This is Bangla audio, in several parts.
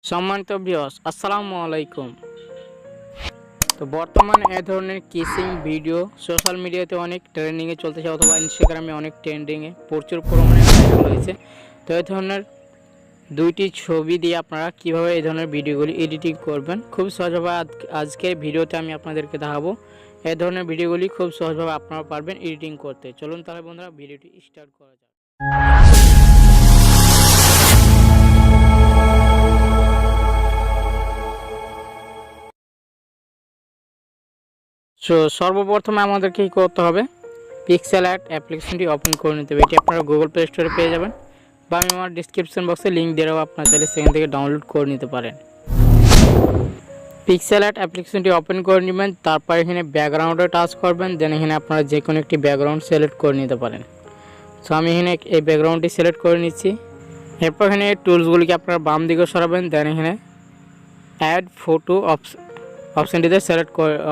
সম্মানিত ভিউয়ার্স, আসসালামু আলাইকুম। তো বর্তমানে এই ধরনের কিসিং ভিডিও সোশ্যাল মিডিয়াতে অনেক ট্রেন্ডিংয়ে চলতেছে, অথবা ইনস্টাগ্রামে অনেক ট্রেন্ডিংয়ে প্রচুর পরিমাণে ভাইরাল হয়েছে। তো এই ধরনের দুইটি ছবি দিয়ে আপনারা কিভাবে এই ধরনের ভিডিওগুলি এডিটিং করবেন খুব সহজভাবে আজকের ভিডিওতে আমি আপনাদেরকে দেখাবো। এই ধরনের ভিডিওগুলি খুব সহজভাবে আপনারা পারবেন এডিটিং করতে। চলুন তাহলে বন্ধুরা ভিডিওটি স্টার্ট করা যাক। সর্বপ্রথমে আমাদেরকে কী করতে হবে, পিক্সেল আর্ট অ্যাপ্লিকেশনটি ওপেন করে নিতে হবে। এটি আপনারা গুগল প্লে স্টোরে পেয়ে যাবেন, বা আমি আমার ডিসক্রিপশন বক্সে লিঙ্ক দিয়ে দেবো, আপনারা চাইলে সেখান থেকে ডাউনলোড করে নিতে পারেন। পিক্সেল আর্ট অ্যাপ্লিকেশনটি ওপেন করে নেবেন, তারপর এখানে ব্যাকগ্রাউন্ডে টাচ করবেন, দেন এখানে আপনারা যে কোনো একটি ব্যাকগ্রাউন্ড সিলেক্ট করে নিতে পারেন। সো আমি এখানে এই ব্যাকগ্রাউন্ডটি সিলেক্ট করে নিচ্ছি। এরপর এখানে টুলসগুলিকে আপনারা বাম দিকে সরাবেন, দেন এখানে অ্যাড ফটো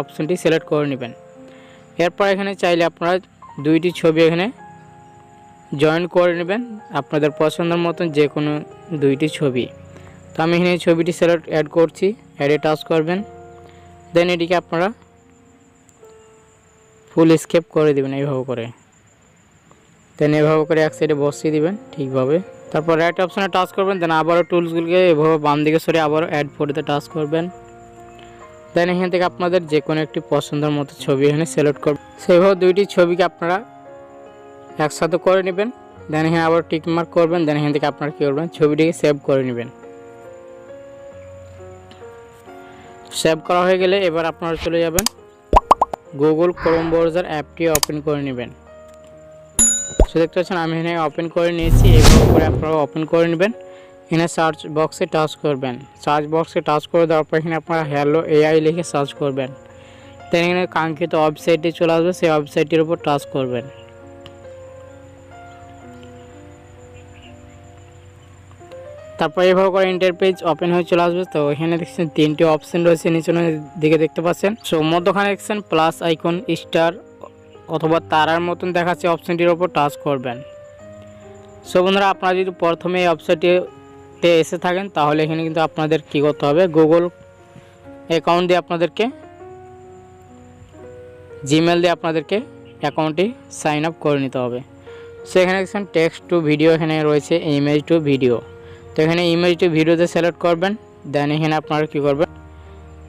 অপশানটি সিলেক্ট করে নেবেন। এরপর এখানে চাইলে আপনারা দুইটি ছবি এখানে জয়েন করে নেবেন, আপনাদের পছন্দের মতন যে কোনো দুইটি ছবি। তো আমি এখানে ছবিটি অ্যাড করছি, অ্যাডে টাচ করবেন, দেন এটিকে আপনারা ফুল স্কেপ করে দেবেন এইভাবে করে, দেন এভাবে করে এক সাইডে বসিয়ে দিবেন ঠিকভাবে। তারপর রাইট অপশানে টাচ করবেন, দেন আবারও টুলসগুলিকে এভাবে বাম দিকে সরে আবারও অ্যাড ফটোতে টাচ করবেন, দেন এখান থেকে আপনাদের যে কোনো একটি পছন্দের মতো ছবি এখানে সিলেক্ট করবেন। সেইভাবে দুইটি ছবিকে আপনারা একসাথে করে নেবেন, দেন এখানে আবার টিক মার্ক করবেন, দেন এখান থেকে আপনারা কী করবেন, ছবিটিকে সেভ করে নেবেন। সেভ করা হয়ে গেলে এবার আপনারা চলে যাবেন গুগল ক্রোম ব্রাউজার অ্যাপটি ওপেন করে নেবেন। সে দেখতে পাচ্ছেন আমি এখানে ওপেন করে নিয়েছি, এইভাবে করে আপনারা ওপেন করে নেবেন। এখানে সার্চ বক্সে টাচ করবেন, সার্চ বক্সে টাচ করে দেওয়ার পর এখানে আপনারা হ্যালো এআই লিখে সার্চ করবেন, দেন এখানে কাঙ্ক্ষিত ওয়েবসাইটে চলে আসবে, সেই ওয়েবসাইটের উপর টাচ করবেন। তারপর এভাবে করে ইন্টারপেজ ওপেন হয়ে চলে আসবে। তো এখানে দেখছেন তিনটি অপশন রয়েছে নিচের দিকে দেখতে পাচ্ছেন। সো মধ্যখানে দেখছেন প্লাস আইকন, স্টার অথবা তারার মতন দেখাচ্ছে, অপশনটির উপর টাচ করবেন। সো বন্ধুরা, আপনারা যদি প্রথমে এই ওয়েবসাইটে এসে থাকেন তাহলে এখানে কিন্তু আপনাদের কী করতে হবে, গুগল অ্যাকাউন্ট দিয়ে আপনাদেরকে জিমেল দিয়ে আপনাদেরকে অ্যাকাউন্টটি সাইন আপ করে নিতে হবে। সো এখানে দেখছেন টেক্সট টু ভিডিও, এখানে রয়েছে ইমেজ টু ভিডিও। তো এখানে ইমেজ টু ভিডিওতে সিলেক্ট করবেন, দেন এখানে আপনারা কী করবেন,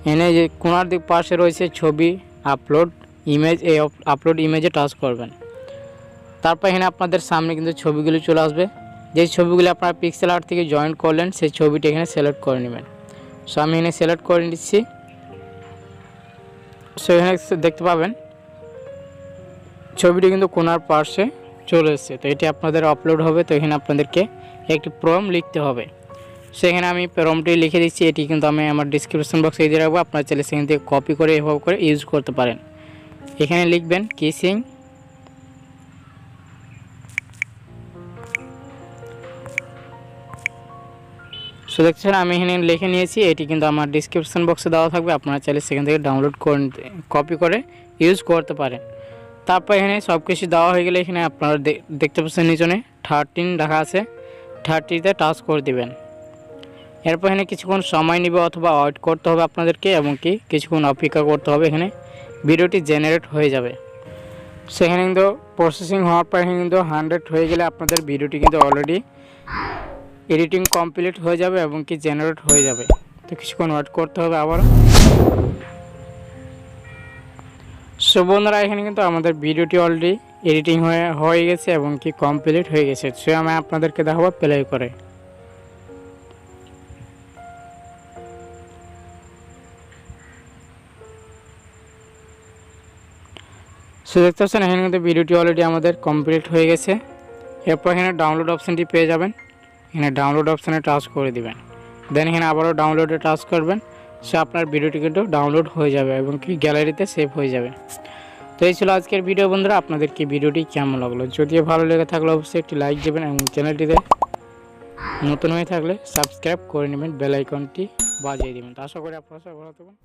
এখানে যে কোনার দিক পাশে রয়েছে ছবি আপলোড ইমেজ, এই আপলোড ইমেজে টাচ করবেন। তারপর এখানে আপনাদের সামনে কিন্তু ছবিগুলি চলে আসবে, যে ছবিগুলি আপনারা পিক্সেল আর্ট থেকে জয়েন করলেন সেই ছবিটি এখানে সিলেক্ট করে নেবেন। সো আমি এখানে সিলেক্ট করে নিচ্ছি। সো এখানে দেখতে পাবেন ছবিটি কিন্তু কোনার পাশে চলে এসেছে। তো এটি আপনাদের আপলোড হবে, তো এখানে আপনাদেরকে একটি প্রম্পট লিখতে হবে। সেখানে আমি প্রম্পটটি লিখে দিচ্ছি, এটি কিন্তু আমি আমার ডিসক্রিপশন বক্সে দিয়ে রাখবো, আপনারা চাইলে সেখান থেকে কপি করে এভাবে করে ইউজ করতে পারেন। এখানে লিখবেন কিসিং সো দেখছেন আমি এখানে লিখে নিয়েছি, এটি কিন্তু আমার ডিসক্রিপশন বক্সে দেওয়া থাকবে, আপনারা চাইলে সেখান থেকে ডাউনলোড করে কপি করে ইউজ করতে পারেন। তারপর এখানে সব কিছু দেওয়া হয়ে গেলে এখানে আপনারা দেখতে পাচ্ছেন নিচনে 13 লেখা আছে, 30তে টাচ করে দিবেন। এরপর এখানে কিছুক্ষণ সময় নেবে অথবা ওয়েট করতে হবে আপনাদেরকে, এবং কি কিছুক্ষণ অপেক্ষা করতে হবে, এখানে ভিডিওটি জেনারেট হয়ে যাবে। সেখানে কিন্তু প্রসেসিং হওয়ার পর এখানে কিন্তু 100 হয়ে গেলে আপনাদের ভিডিওটি কিন্তু অলরেডি এডিটিং কমপ্লিট হয়ে যাবে এবং কি জেনারেট হয়ে যাবে। তো কিছুক্ষণ ওয়েট করতে হবে আবার। সো বন্ধুরা, এখানে কিন্তু আমাদের ভিডিওটি অলরেডি এডিটিং হয়ে গেছে এবং কি কমপ্লিট হয়ে গেছে। সো আমি আপনাদেরকে দেখাবো প্লে করে। সো দেখতে পাচ্ছেন এখানে কিন্তু ভিডিওটি অলরেডি আমাদের কমপ্লিট হয়ে গেছে। এরপর এখানে ডাউনলোড অপশানটি পেয়ে যাবেন, এখানে ডাউনলোড অপশানে টাচ করে দিবেন, দেন এখানে আবারও ডাউনলোডে টাচ করবেন। সো আপনার ভিডিওটি কিন্তু ডাউনলোড হয়ে যাবে এবং কি গ্যালারিতে সেভ হয়ে যাবে। তো এই ছিল আজকের ভিডিও বন্ধুরা, আপনাদের কি ভিডিওটি কেমন লাগলো? যদিও ভালো লেগে থাকলে অবশ্যই একটি লাইক দেবেন এবং চ্যানেলটিতে নতুন হয়ে থাকলে সাবস্ক্রাইব করে নেবেন, বেল আইকনটি বাজিয়ে দেবেন। তো আশা করি আপনারা সবাই ভালো থাকবেন।